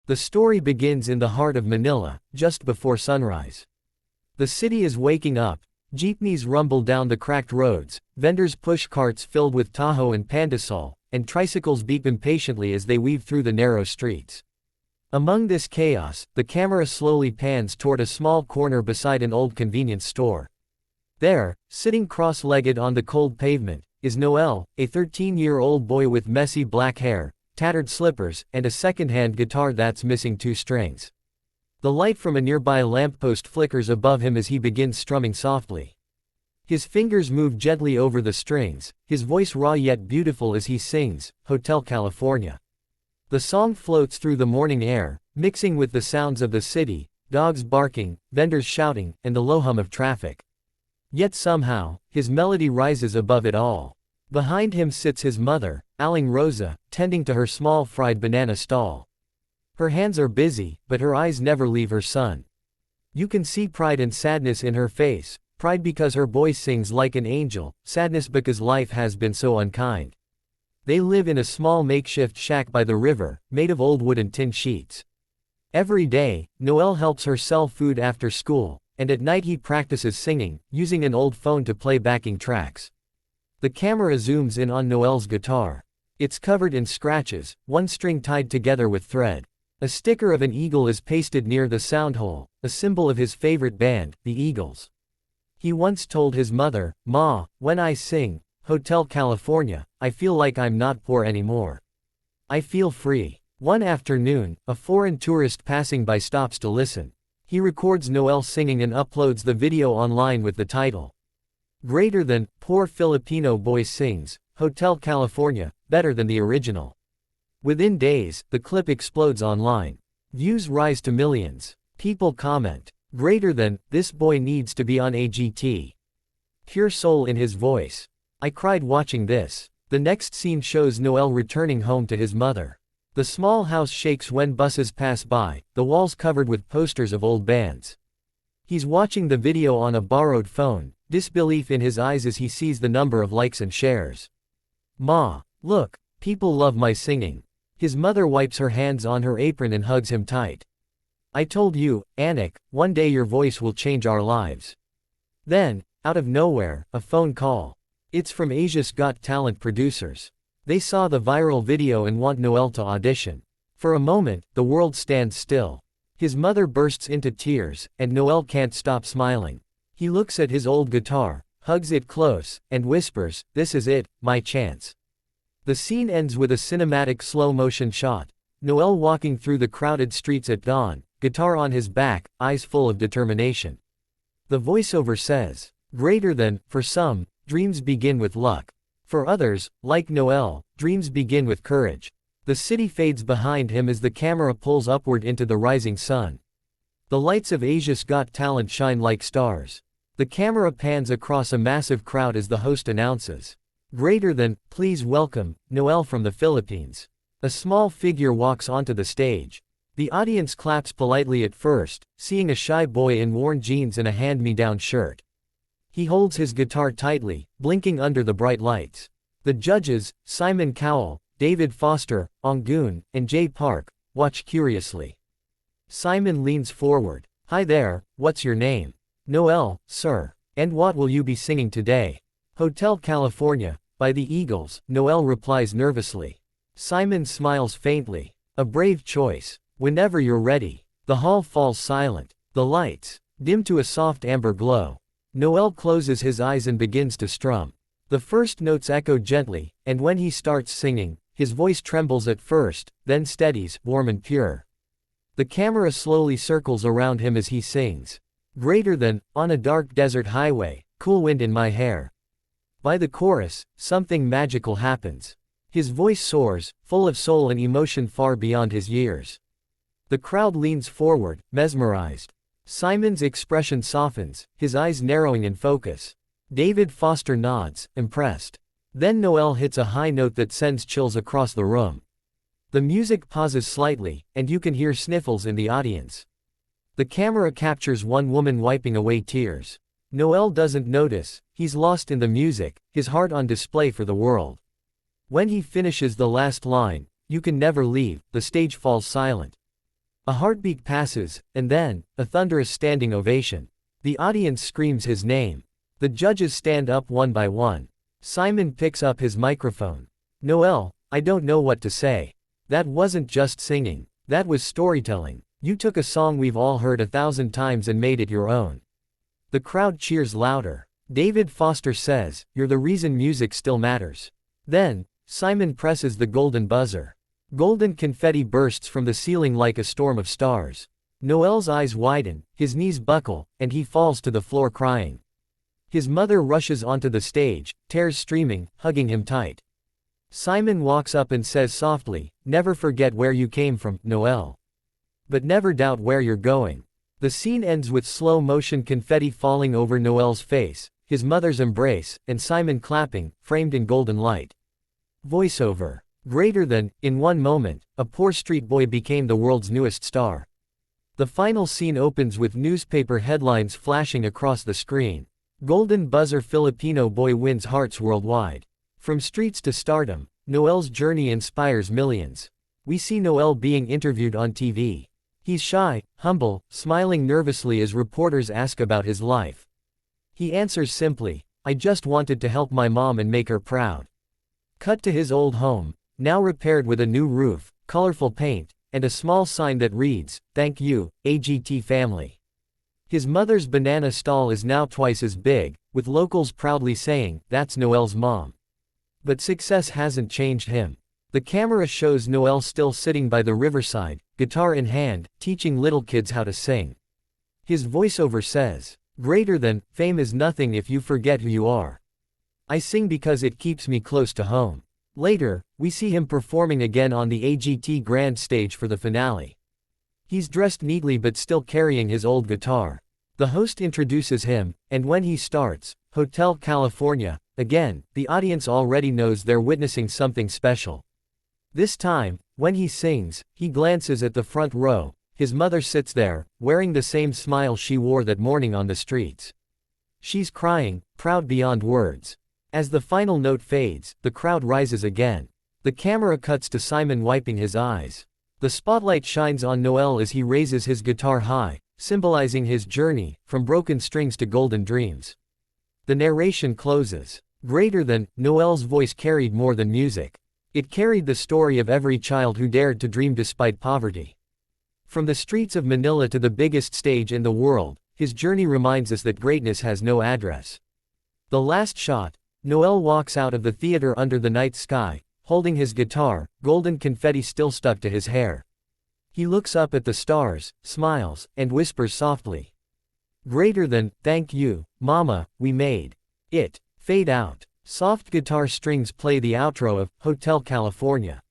The story begins in the heart of Manila, just before sunrise. The city is waking up, jeepneys rumble down the cracked roads, vendors push carts filled with taho and pandesal, and tricycles beep impatiently as they weave through the narrow streets. Among this chaos, the camera slowly pans toward a small corner beside an old convenience store. There, sitting cross-legged on the cold pavement, is Noel, a 13-year-old boy with messy black hair, tattered slippers, and a second-hand guitar that's missing 2 strings. The light from a nearby lamppost flickers above him as he begins strumming softly. His fingers move gently over the strings, his voice raw yet beautiful as he sings, Hotel California. The song floats through the morning air, mixing with the sounds of the city, dogs barking, vendors shouting, and the low hum of traffic. Yet somehow, his melody rises above it all. Behind him sits his mother, Aling Rosa, tending to her small fried banana stall. Her hands are busy, but her eyes never leave her son. You can see pride and sadness in her face, pride because her boy sings like an angel, sadness because life has been so unkind. They live in a small makeshift shack by the river, made of old wood and tin sheets. Every day, Noel helps her sell food after school, and at night he practices singing, using an old phone to play backing tracks. The camera zooms in on Noel's guitar. It's covered in scratches, one string tied together with thread. A sticker of an eagle is pasted near the sound hole, a symbol of his favorite band, the Eagles. He once told his mother, "Ma, when I sing, Hotel California, I feel like I'm not poor anymore. I feel free." One afternoon, a foreign tourist passing by stops to listen. He records Noel singing and uploads the video online with the title, "Greater than, Poor Filipino Boy Sings, Hotel California, Better Than the Original." Within days, the clip explodes online. Views rise to millions. People comment, "Greater than, this boy needs to be on AGT. Pure soul in his voice. I cried watching this." The next scene shows Noel returning home to his mother. The small house shakes when buses pass by, the walls covered with posters of old bands. He's watching the video on a borrowed phone, disbelief in his eyes as he sees the number of likes and shares. "Ma, look, people love my singing." His mother wipes her hands on her apron and hugs him tight. "I told you, Anik, one day your voice will change our lives." Then, out of nowhere, a phone call. It's from Asia's Got Talent producers. They saw the viral video and want Noel to audition. For a moment, the world stands still. His mother bursts into tears, and Noel can't stop smiling. He looks at his old guitar, hugs it close, and whispers, "This is it, my chance." The scene ends with a cinematic slow-motion shot. Noel walking through the crowded streets at dawn, guitar on his back, eyes full of determination. The voiceover says, "Greater than, for some, dreams begin with luck. For others, like Noel, dreams begin with courage." The city fades behind him as the camera pulls upward into the rising sun. The lights of Asia's Got Talent shine like stars. The camera pans across a massive crowd as the host announces, "Greater than, please welcome, Noel from the Philippines." A small figure walks onto the stage. The audience claps politely at first, seeing a shy boy in worn jeans and a hand-me-down shirt. He holds his guitar tightly, blinking under the bright lights. The judges, Simon Cowell, David Foster, Onggoon, and Jay Park, watch curiously. Simon leans forward. "Hi there, what's your name?" "Noel, sir." "And what will you be singing today?" "Hotel California, by the Eagles," Noel replies nervously. Simon smiles faintly. "A brave choice. Whenever you're ready." The hall falls silent. The lights dim to a soft amber glow. Noel closes his eyes and begins to strum. The first notes echo gently, and when he starts singing, his voice trembles at first, then steadies, warm and pure. The camera slowly circles around him as he sings. "Greater than, on a dark desert highway, cool wind in my hair." By the chorus, something magical happens. His voice soars, full of soul and emotion far beyond his years. The crowd leans forward, mesmerized. Simon's expression softens, his eyes narrowing in focus. David Foster nods, impressed. Then Noel hits a high note that sends chills across the room. The music pauses slightly, and you can hear sniffles in the audience. The camera captures one woman wiping away tears. Noel doesn't notice, he's lost in the music, his heart on display for the world. When he finishes the last line, "You can never leave," the stage falls silent. A heartbeat passes, and then, a thunderous standing ovation. The audience screams his name. The judges stand up one by one. Simon picks up his microphone. "Noel, I don't know what to say. That wasn't just singing. That was storytelling. You took a song we've all heard 1,000 times and made it your own." The crowd cheers louder. David Foster says, "You're the reason music still matters." Then, Simon presses the golden buzzer. Golden confetti bursts from the ceiling like a storm of stars. Noel's eyes widen, his knees buckle, and he falls to the floor crying. His mother rushes onto the stage, tears streaming, hugging him tight. Simon walks up and says softly, "Never forget where you came from, Noel. But never doubt where you're going." The scene ends with slow-motion confetti falling over Noel's face, his mother's embrace, and Simon clapping, framed in golden light. Voiceover. Greater than, in one moment, a poor street boy became the world's newest star. The final scene opens with newspaper headlines flashing across the screen. Golden buzzer Filipino boy wins hearts worldwide. From streets to stardom, Noel's journey inspires millions. We see Noel being interviewed on TV. He's shy, humble, smiling nervously as reporters ask about his life. He answers simply, "I just wanted to help my mom and make her proud." Cut to his old home, now repaired with a new roof, colorful paint, and a small sign that reads, "Thank you, AGT family." His mother's banana stall is now twice as big, with locals proudly saying, "That's Noel's mom." But success hasn't changed him. The camera shows Noel still sitting by the riverside, guitar in hand, teaching little kids how to sing. His voiceover says, "Greater than, fame is nothing if you forget who you are. I sing because it keeps me close to home." Later, we see him performing again on the AGT Grand Stage for the finale. He's dressed neatly but still carrying his old guitar. The host introduces him, and when he starts, "Hotel California," again, the audience already knows they're witnessing something special. This time, when he sings, he glances at the front row. His mother sits there, wearing the same smile she wore that morning on the streets. She's crying, proud beyond words. As the final note fades, the crowd rises again. The camera cuts to Simon wiping his eyes. The spotlight shines on Noel as he raises his guitar high, symbolizing his journey, from broken strings to golden dreams. The narration closes. Greater than, Noel's voice carried more than music. It carried the story of every child who dared to dream despite poverty. From the streets of Manila to the biggest stage in the world, his journey reminds us that greatness has no address. The last shot, Noel walks out of the theater under the night sky, holding his guitar, golden confetti still stuck to his hair. He looks up at the stars, smiles, and whispers softly, "Greater than, thank you, Mama, we made it." Fade out. Soft guitar strings play the outro of Hotel California.